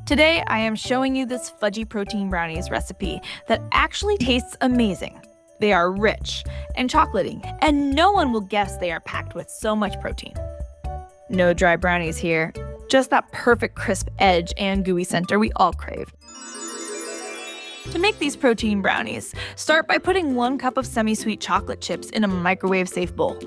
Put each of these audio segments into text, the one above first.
Today, I am showing you this Fudgy protein brownies recipe that actually tastes amazing. They are rich and chocolatey, and no one will guess they are packed with so much protein. No dry brownies here, just that perfect crisp edge and gooey center we all crave. To make these protein brownies, start by putting 1 cup of semi-sweet chocolate chips in a microwave-safe bowl.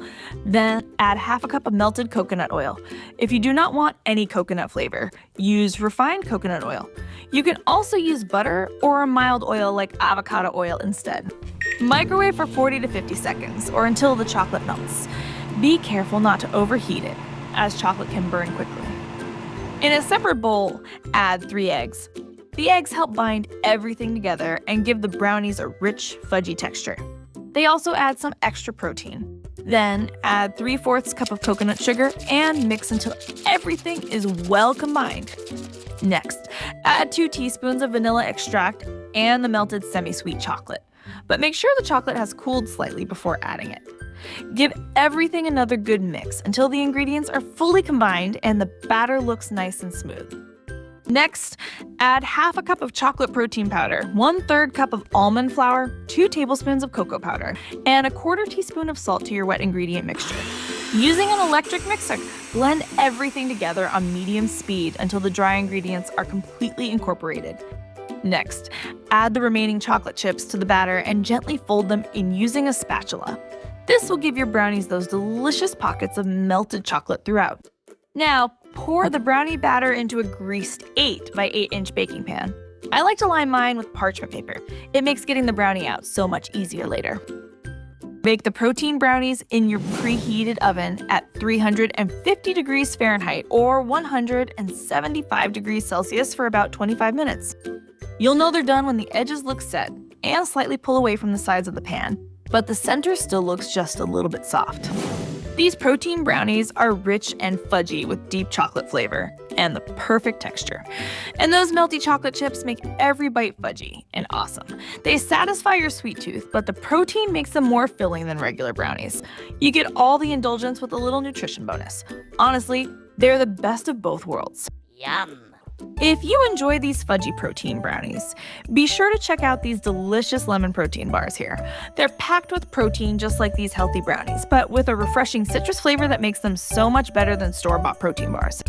Then add half a cup of melted coconut oil. If you do not want any coconut flavor, use refined coconut oil. You can also use butter or a mild oil like avocado oil instead. Microwave for 40 to 50 seconds or until the chocolate melts. Be careful not to overheat it, as chocolate can burn quickly. In a separate bowl, add 3 eggs. The eggs help bind everything together and give the brownies a rich, fudgy texture. They also add some extra protein. Then add 3/4 cup of coconut sugar and mix until everything is well combined. Next, add 2 teaspoons of vanilla extract and the melted semi-sweet chocolate. But make sure the chocolate has cooled slightly before adding it. Give everything another good mix until the ingredients are fully combined and the batter looks nice and smooth. Next, add half a cup of chocolate protein powder, 1/3 cup of almond flour, 2 tablespoons of cocoa powder, and a 1/4 teaspoon of salt to your wet ingredient mixture. Using an electric mixer, blend everything together on medium speed until the dry ingredients are completely incorporated. Next, add the remaining chocolate chips to the batter and gently fold them in using a spatula. This will give your brownies those delicious pockets of melted chocolate throughout. Now, pour the brownie batter into a greased 8 by 8 inch baking pan. I like to line mine with parchment paper. It makes getting the brownie out so much easier later. Bake the protein brownies in your preheated oven at 350 degrees Fahrenheit or 175 degrees Celsius for about 25 minutes. You'll know they're done when the edges look set and slightly pull away from the sides of the pan, but the center still looks just a little bit soft. These protein brownies are rich and fudgy with deep chocolate flavor and the perfect texture. And those melty chocolate chips make every bite fudgy and awesome. They satisfy your sweet tooth, but the protein makes them more filling than regular brownies. You get all the indulgence with a little nutrition bonus. Honestly, they're the best of both worlds. Yum! If you enjoy these fudgy protein brownies, be sure to check out these delicious lemon protein bars here. They're packed with protein just like these healthy brownies, but with a refreshing citrus flavor that makes them so much better than store-bought protein bars.